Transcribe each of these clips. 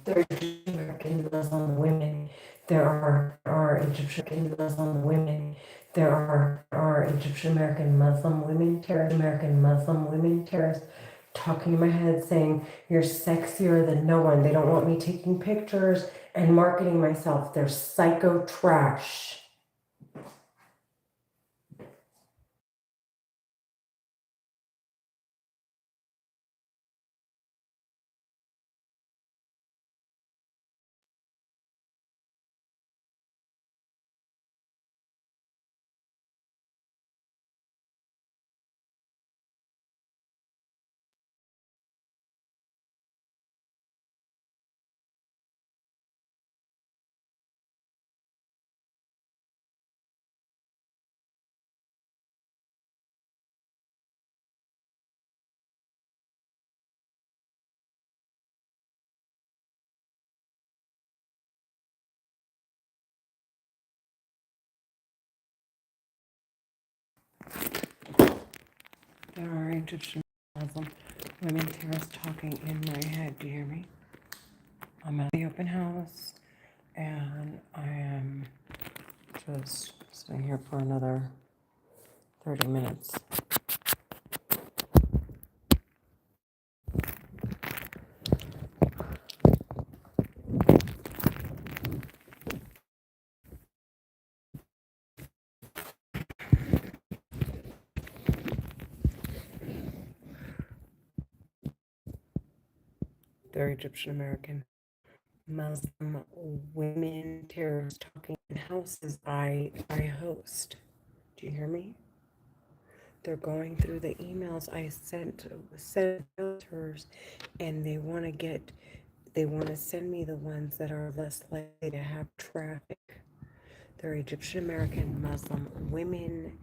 There are Egyptian American Muslim women. There are Egyptian Muslim women. There are Egyptian American Muslim women, terrorists, American Muslim women, terrorists, talking in my head saying, you're sexier than no one. They don't want me taking pictures and marketing myself. They're psycho trash. There are Egyptian Muslim women terrorists talking in my head. Do you hear me? I'm at the open house and I am just sitting here for another 30 minutes. They're Egyptian American Muslim women terrorists talking in houses I host. Do you hear me? They're going through the emails I sent filters, and they want to send me the ones that are less likely to have traffic. They're Egyptian American Muslim women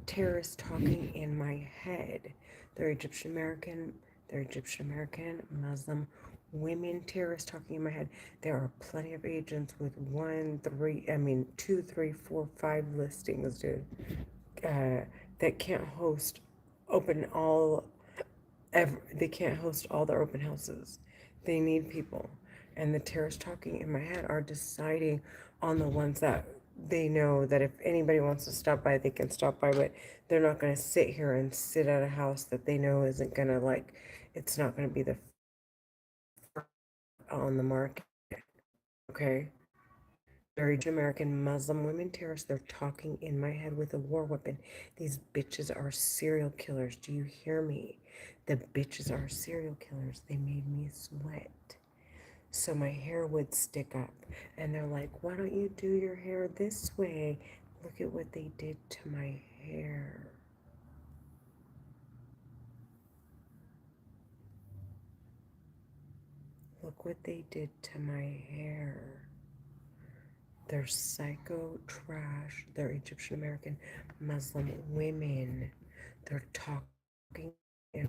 terrorists talking in my head. They're Egyptian American Muslim women terrorists talking in my head. There are plenty of agents with 2, 3, 4, 5 listings, dude, that can't host open all they can't host all their open houses. They need people. And the terrorists talking in my head are deciding on the ones that they know that if anybody wants to stop by, they can stop by, but they're not going to sit here and sit at a house that they know isn't going to, it's not going to be the on the market. Okay? They're American Muslim women terrorists. They're talking in my head with a war weapon. These bitches are serial killers. Do you hear me? The bitches are serial killers. They made me sweat so my hair would stick up. And they're like, why don't you do your hair this way? Look at what they did to my hair. Look what they did to my hair. They're psycho trash. They're Egyptian American Muslim women. They're talking and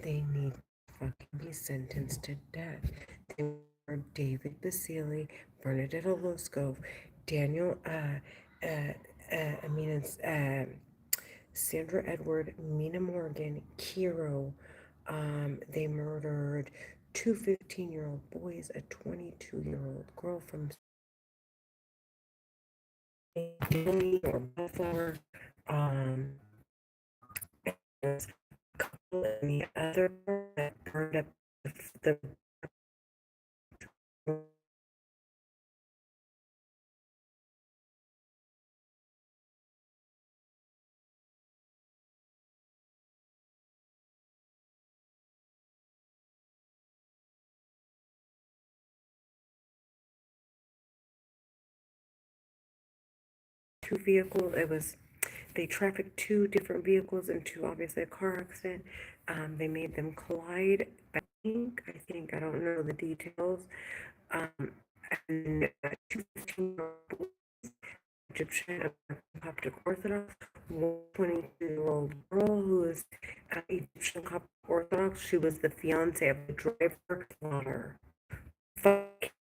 they need to fucking be sentenced to death. They were David Basile, Bernadette Oloskov, Daniel, Sandra Edward, Mina Morgan, Kiro. They murdered two 15-year-old boys, a 22-year-old girl from Italy or Bellflower. And the other that burned up the two vehicles. They trafficked two different vehicles into obviously a car accident. They made them collide. I don't know the details. And two 15-year-old Egyptian Coptic Orthodox, 22-year-old girl who is Egyptian Coptic Orthodox. She was the fiance of the driver. Slaughter. Fuck.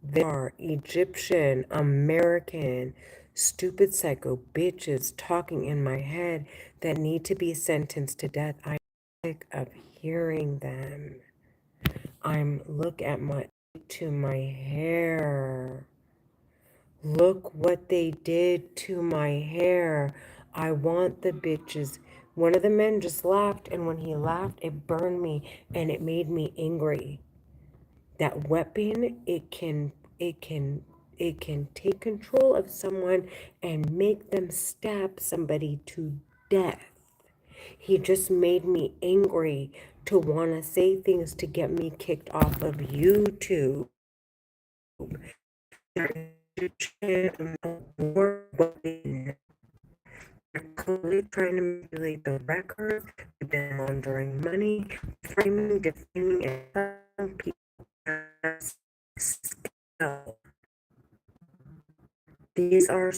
They are Egyptian American stupid psycho bitches talking in my head that need to be sentenced to death. I'm sick of hearing them. Look at my hair. Look what they did to my hair. I want the bitches. One of the men just laughed, and when he laughed, it burned me and it made me angry. That weapon, it can take control of someone and make them stab somebody to death. He just made me angry to want to say things to get me kicked off of YouTube. They're clearly trying to manipulate the records. They've been laundering money, framing, defaming, and telling people as skill. These are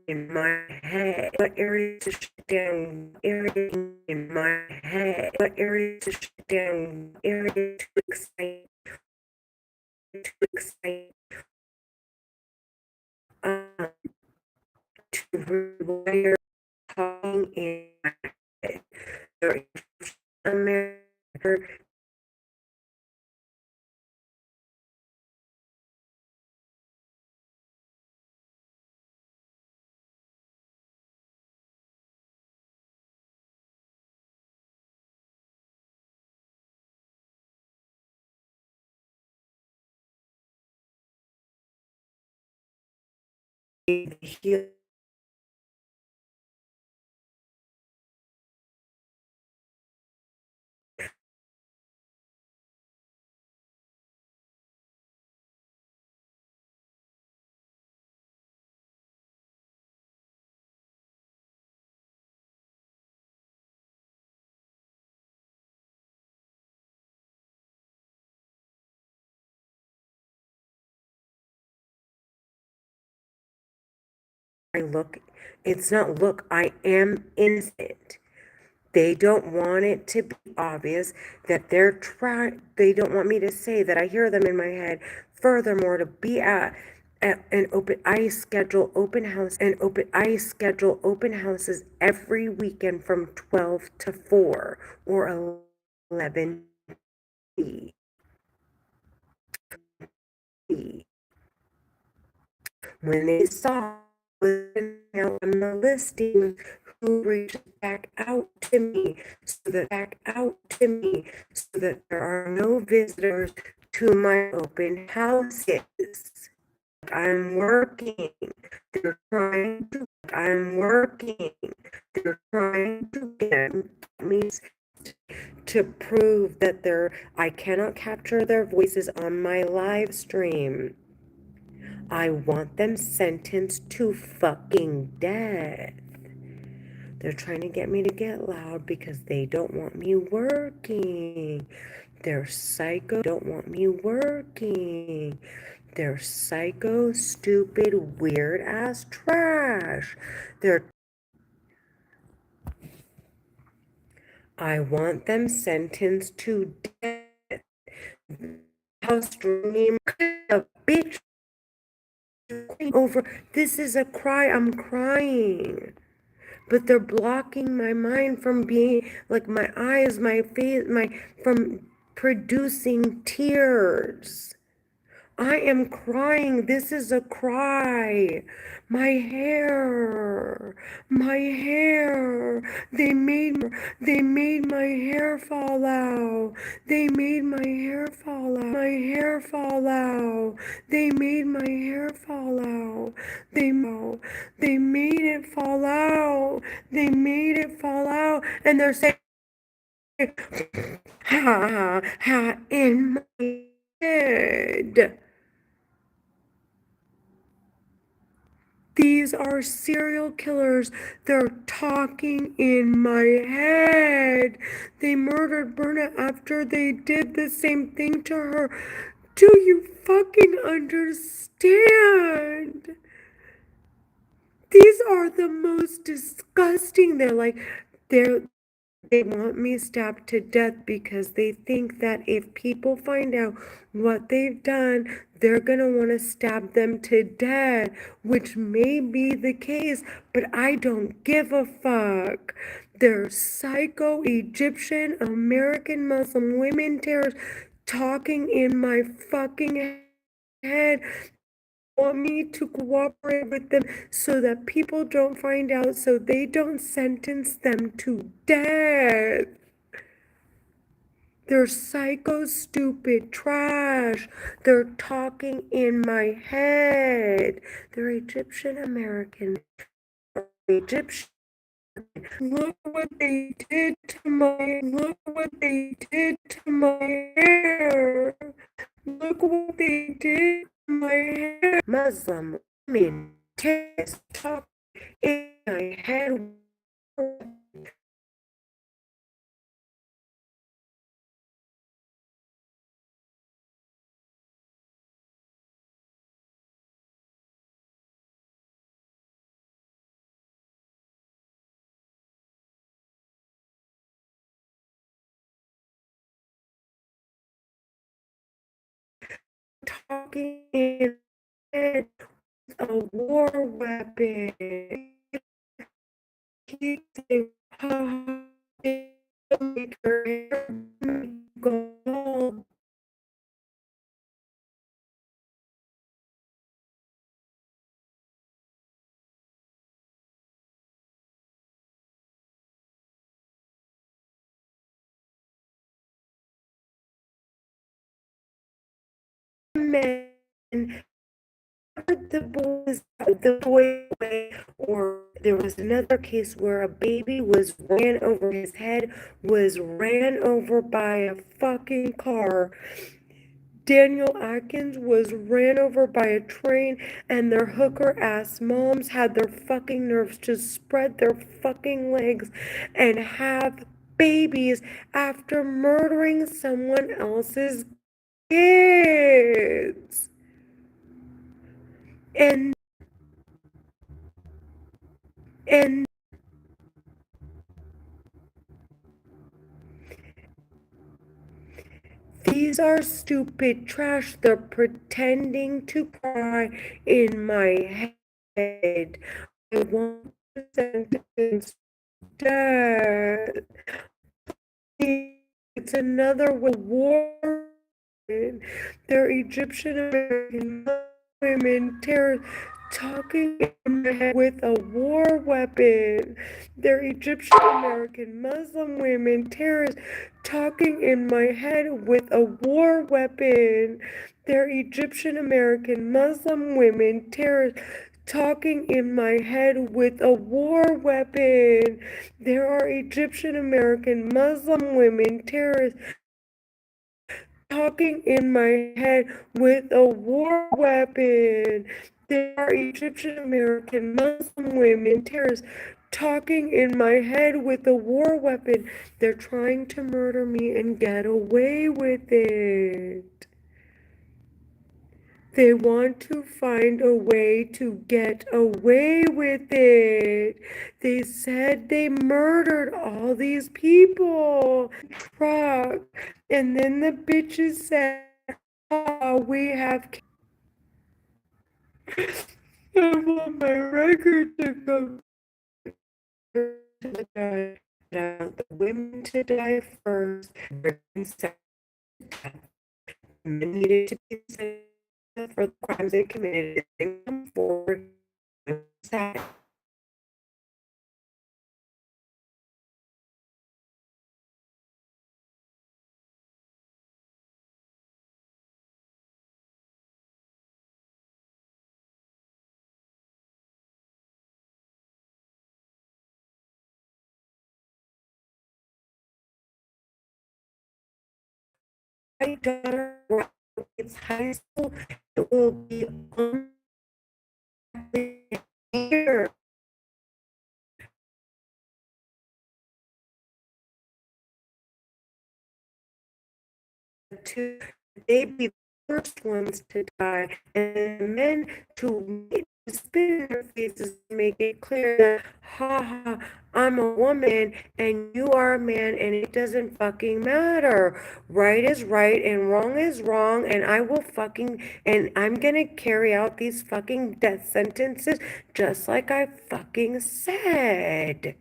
in my head. What area to shut down? Area in my head. What area to shut down? Area to excite. To excite. Um, to rewire talking in my head. America. Heal. Look, it's not look, I am innocent. They don't want it to be obvious that they don't want me to say that I hear them in my head. Furthermore, to be at an open, I schedule open houses every weekend from 12 to 4 or 11 p. When they saw on the listing, who reached back out to me so that there are no visitors to my open houses. I'm working. I'm working. They're trying to get me to prove that I cannot capture their voices on my live stream. I want them sentenced to fucking death. They're trying to get me to get loud because they don't want me working. They're psycho, don't want me working. They're psycho, stupid, weird ass trash. I want them sentenced to death. House stream, a bitch over. This is a cry. I'm crying. But they're blocking my mind from being like my eyes, my face, from producing tears. I am crying. This is a cry. My hair. They made my hair fall out. They made my hair fall out. They made my hair fall out. They made it fall out. They made it fall out. And they're saying, ha, ha, in my head. These are serial killers. They're talking in my head. They murdered Berna after they did the same thing to her. Do you fucking understand? These are the most disgusting. They want me stabbed to death because they think that if people find out what they've done, they're gonna want to stab them to death, which may be the case, but I don't give a fuck. They're psycho Egyptian American Muslim women terrorists talking in my fucking head. Want me to cooperate with them so that people don't find out, so they don't sentence them to death. They're psycho stupid trash. They're talking in my head. They're Egyptian American. Egyptian. Look what they did to my hair. Look what they did to my hair. Muslim women talk in my head. Talking in my head. A war weapon. Keep saying, make her hair gold. Men, the boy, or there was another case where a baby was ran over, his head was ran over by a fucking car. Daniel Atkins was ran over by a train, and their hooker ass moms had their fucking nerves to spread their fucking legs and have babies after murdering someone else's kids. And and these are stupid trash. They're pretending to cry in my head. I want to sentence death. It's another war. They're Egyptian American women terrorists talking in my head with a war weapon. They're Egyptian American Muslim women terrorists talking in my head with a war weapon. They're Egyptian American Muslim women terrorists talking in my head with a war weapon. There are Egyptian American Muslim women terrorists talking in my head with a war weapon. There are Egyptian American Muslim women terrorists talking in my head with a war weapon. They're trying to murder me and get away with it. They want to find a way to get away with it. They said they murdered all these people. Truck. And then the bitches said, oh, we have. I want my record to go to the judge. I want the women to die first. Men needed to be sentenced for the crimes they committed. They come forward. My daughter graduates high school. It will be on to they be the first ones to die, and the men to spit in their faces to make it clear that, ha ha, I'm a woman and you are a man and it doesn't fucking matter. Right is right and wrong is wrong, and I'm gonna carry out these fucking death sentences just like I fucking said.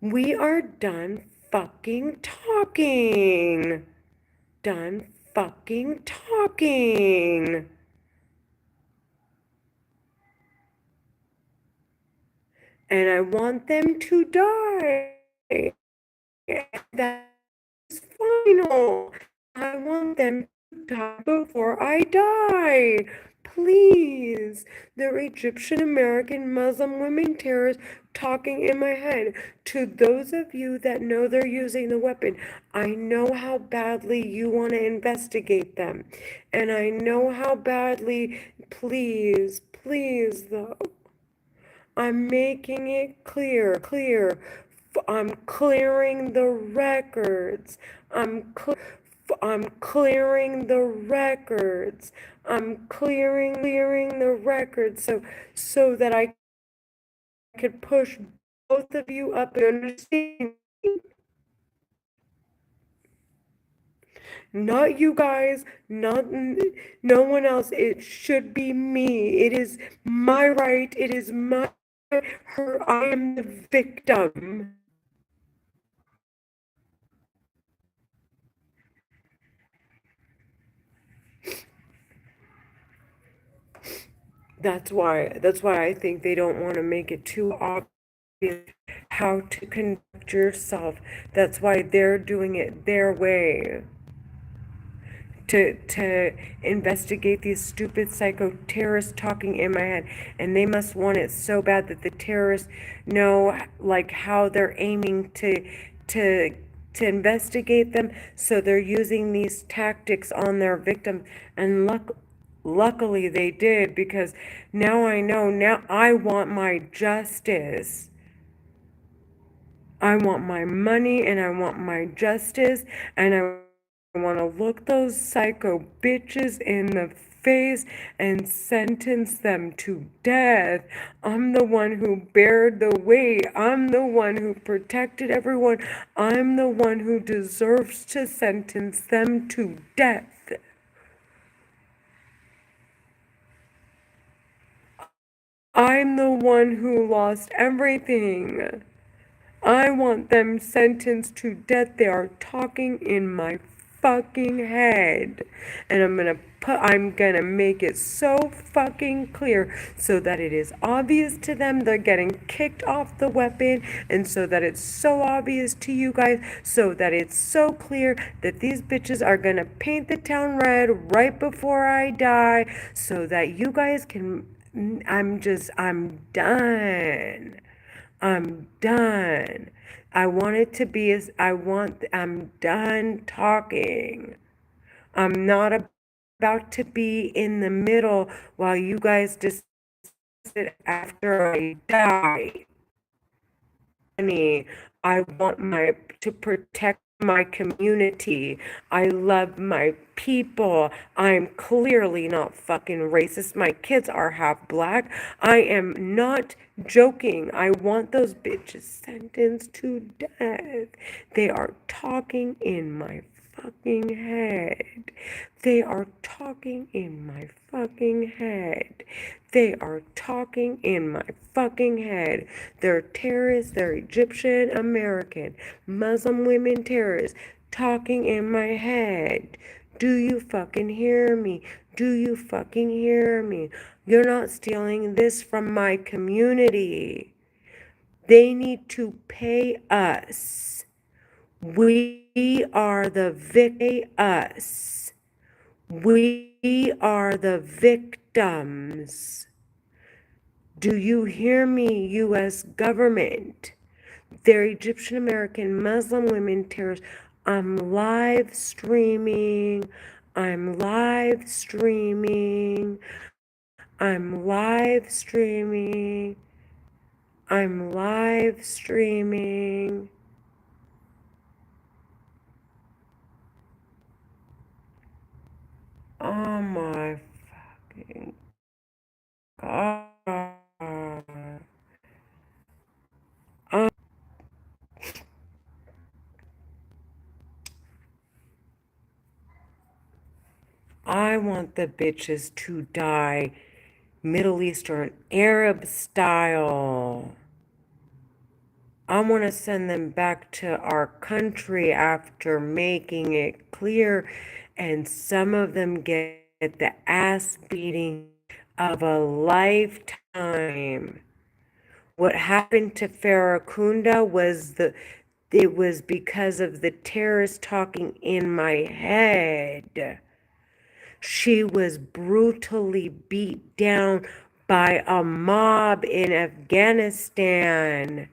We are done fucking talking. Done fucking talking. And I want them to die. That's final. I want them to die before I die. Please. They're Egyptian American Muslim women terrorists talking in my head. To those of you that know they're using the weapon, I know how badly you want to investigate them. And I know how badly, please, though. I'm making it clear. I'm clearing the records. I'm clearing the records. I'm clearing the records so that I could push both of you up and understand. Not you guys, no one else. It should be me. It is my right. It is my her. I am the victim. That's why I think they don't want to make it too obvious how to conduct yourself. That's why they're doing it their way. To investigate these stupid psycho terrorists talking in my head, and they must want it so bad that the terrorists know like how they're aiming to investigate them, so they're using these tactics on their victim. And luckily they did, because now I know. Now I want my justice. I want my money and I want my justice, and I want to look those psycho bitches in the face and sentence them to death. I'm the one who bared the weight. I'm the one who protected everyone. I'm the one who deserves to sentence them to death. I'm the one who lost everything. I want them sentenced to death. They are talking in my fucking head. And I'm gonna make it so fucking clear so that it is obvious to them they're getting kicked off the weapon, and so that it's so obvious to you guys, so that it's so clear that these bitches are gonna paint the town red right before I die, so that you guys can. I'm done. I'm done. I want it to be I'm done talking. I'm not about to be in the middle while you guys discuss it after I die. I want to protect my community. I love my people. I'm clearly not fucking racist. My kids are half black. I am not joking. I want those bitches sentenced to death. They are talking in my fucking head. They are talking in my fucking head. They are talking in my fucking head. They're terrorists. They're Egyptian American Muslim women terrorists talking in my head. Do you fucking hear me? Do you fucking hear me? You're not stealing this from my community. They need to pay us. We are the us. We are the victims. Do you hear me, U.S. government? They're Egyptian American Muslim women terrorists. I'm live streaming. I'm live streaming. I'm live streaming. I'm live streaming. Oh my fucking God. Um, I want the bitches to die Middle Eastern Arab style. I want to send them back to our country after making it clear, and some of them get the ass beating of a lifetime. What happened to Farrakunda it was because of the terrorist talking in my head. She was brutally beat down by a mob in Afghanistan.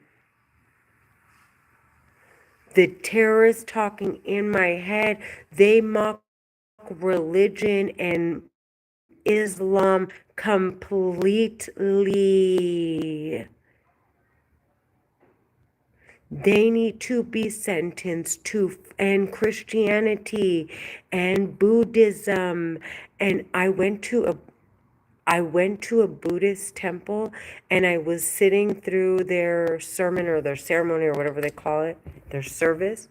The terrorists talking in my head, they mock religion and Islam completely. They need to be sentenced to, and Christianity and Buddhism. And I went to a Buddhist temple, and I was sitting through their sermon or their ceremony or whatever they call it, their service.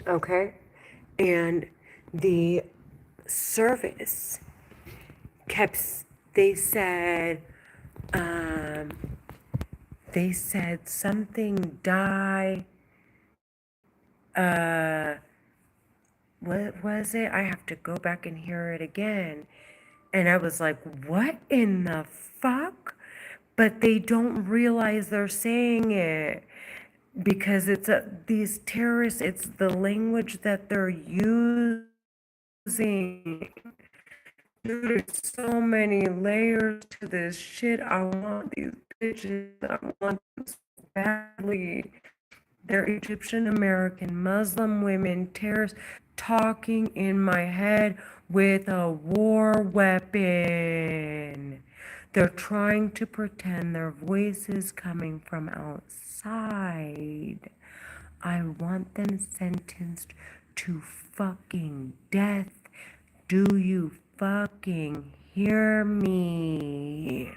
Okay. And the service kept, they said, um, something die. What was it? I have to go back and hear it again. And I was like, what in the fuck? But they don't realize they're saying it because these terrorists, it's the language that they're using. Dude, there's so many layers to this shit. I want these bitches. I want them so badly. They're Egyptian American Muslim women, terrorists talking in my head with a war weapon. They're trying to pretend their voices coming from outside. I want them sentenced to fucking death. Do you fucking hear me?